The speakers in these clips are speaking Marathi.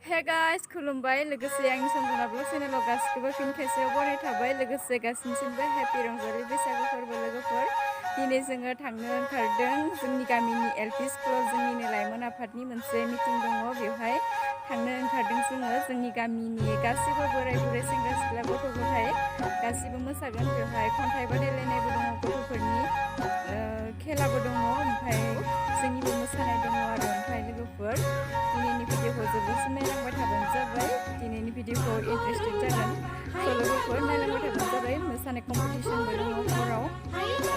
Hey guys, Khulumbai, लोगोसे आंनि Sanjanavlog channel गासिखौबो फिन खेबसेयाव बरायनाय थाबाय लोगोसे गासिनिसिमबो हेपि रंजालि बैसागु फोरबो लोगोफोर दिनै जोङो थांनो ओंखारदों जोंनि गामिनि एलपि स्कुलाव जोंनिनो लाइमोन आफादनि मोनसे मिटिं दङ बेवहाय थांनो ओंखारदों जोंनि गामिनि गासिबो बोराय बुरै सेंग्रा सिख्ला गथ' गथाय गासिबो मोसागोन बेवहाय खन्थाइ बादायलायनायबो दङ गथ'फोरनि खेलाबो दङ ओमफ्राय जोंनिबो मोसानाय दङ आरो ओमफ्राय लोगोफोर दिनैनि भिडिअखौ जोबोद नायलांबाय थाबानो जाबाय दिनैनि भिडिअखौ इन्टारेस्टेड जागोन लोगोफोर नायलांबाय थाबानो जाबाय मोसानाय कम्पिटिसनबो दङ हराव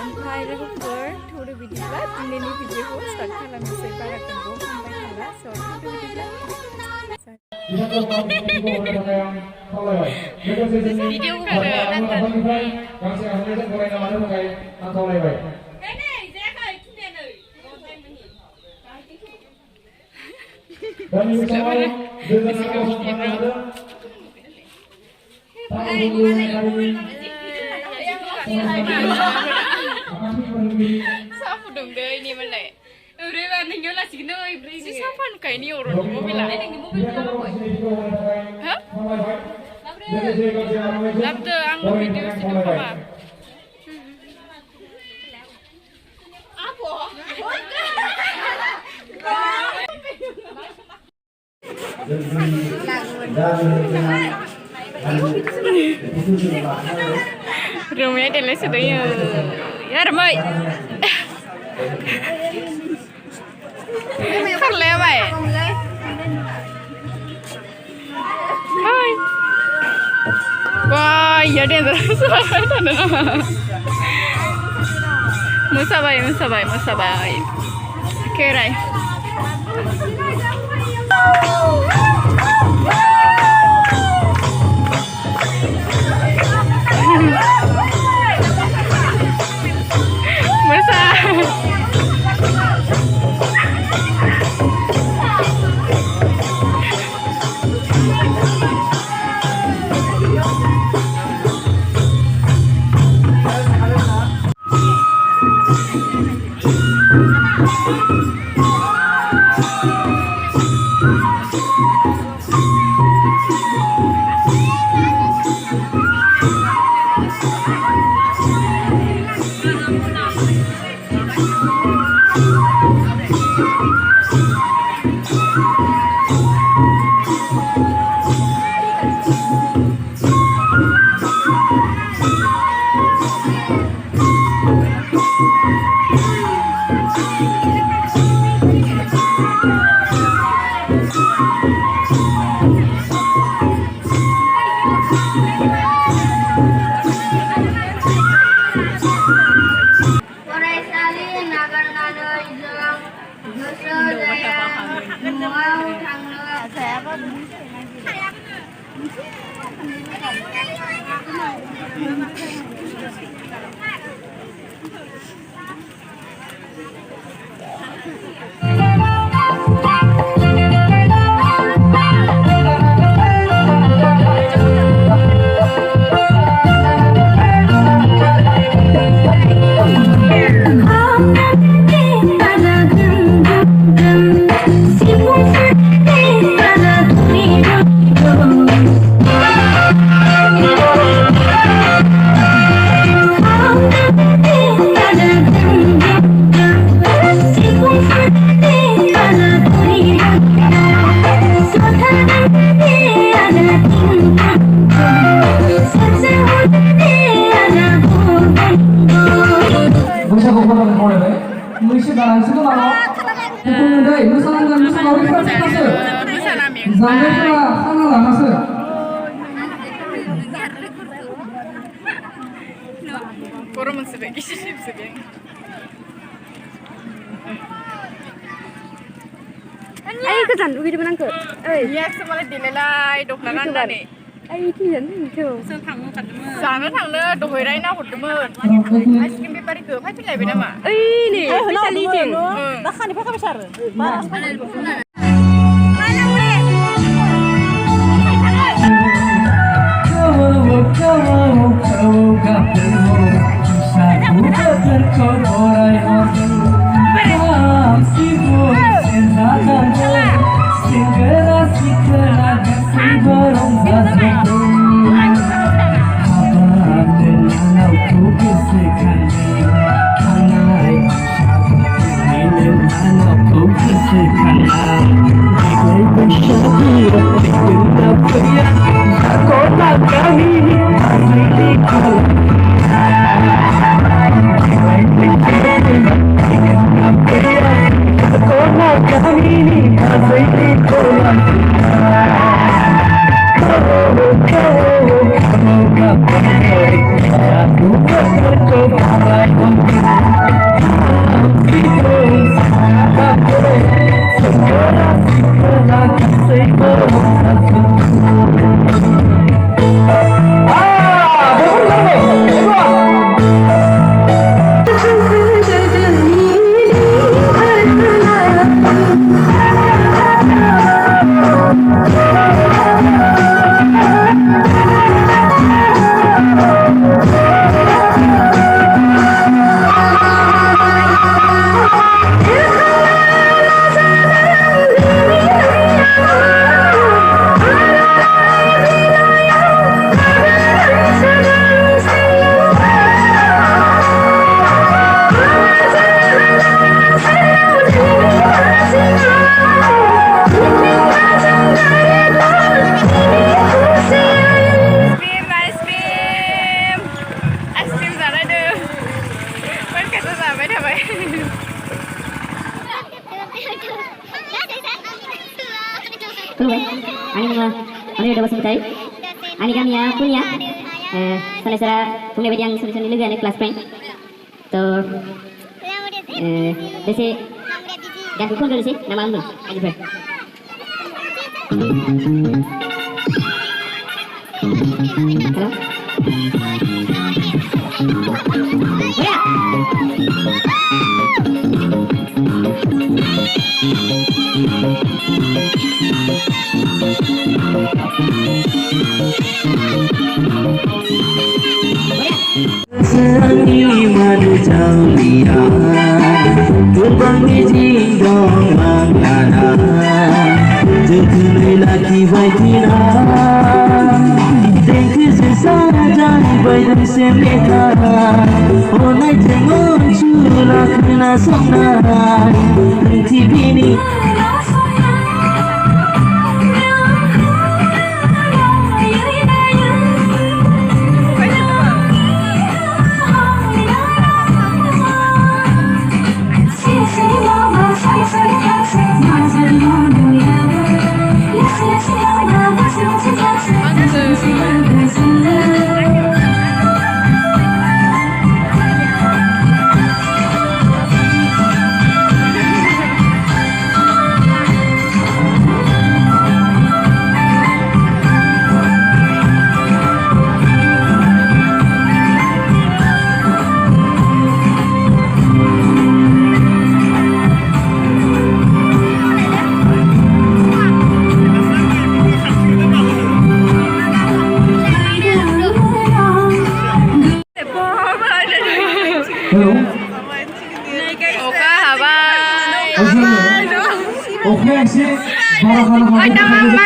ओमफ्राय लोगोफोर थौदो बिदिब्ला दिनैनि भिडिअखौ स्टार्ट खालामनोसै बारा गोबाव खालामबाय थाला स' थौदो बिदिब्ला Rumahnya teles itu ya, ya ramai. Terlewat. Hai. Wah, ya dia terus Musabai. Kerai. Ay, kesan duit mana ke? Yes, malah dilelai dokter anda ni. Ay, kian tu. Sana thangnya dohirai na hutman. Ice cream bepari ke? Apa pilih bina mak? Ay, ni. Kita licin. Dah kan, apa besar? Baras. Segera Angni udah masuk tadi. Angni kami ya punya. Salah punya yang solusi ini lagi kelas prank. Tuh. Desi. Dan pun dulu sih nama Angni. Aja ber. Halo. Ya. Sangi madu jaulia, terbang di jingdong manglana, jatuh lagi baitina, denk sesaja baik semeta, onai tengok cula kena sonai, tibini.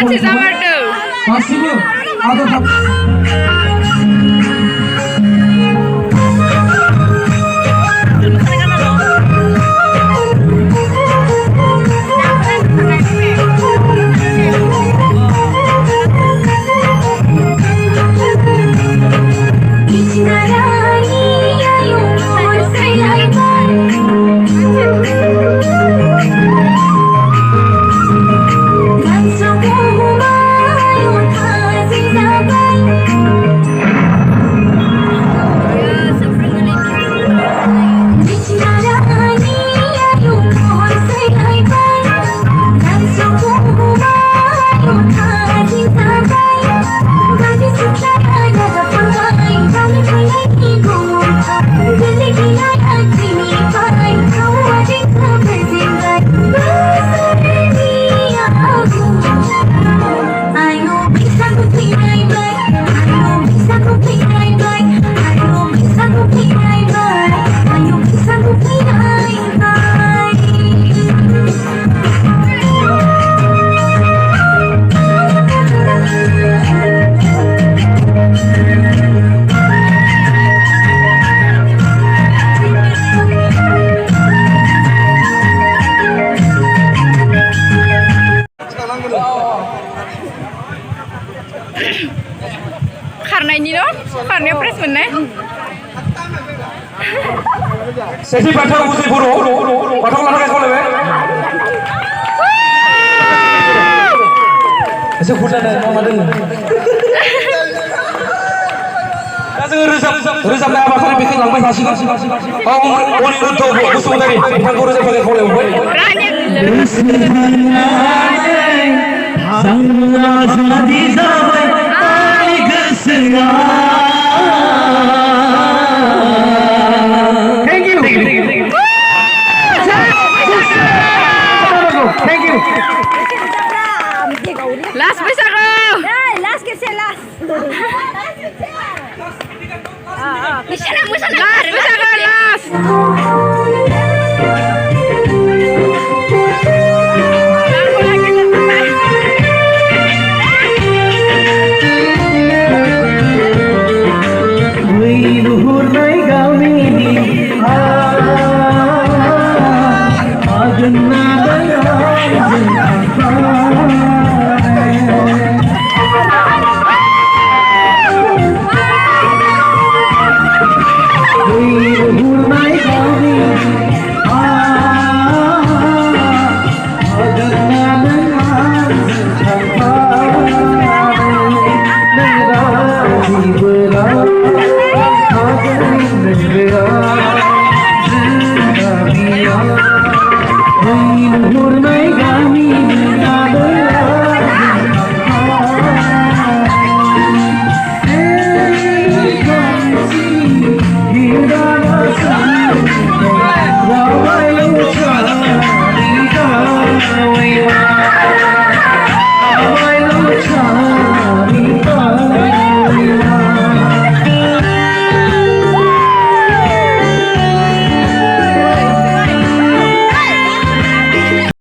Masih sama tuh. Masih tuh. Ada tak? Karena pres mana? Sesi batang musik buru, batang lama kau lewe. एसे खुरजानाय मा मा दोङो दा जोङो रोजाबनाय हाबाफारि बेखौ लांबाय थासिगोन अनिरुद्ध बसुमतारी बिथांखौ रोजाबनो थाखाय खावलायहरबाय Thank you. Last बैसागु Last खेबसे last. बैसागु last Luhurnaय Gamini Agna Bye.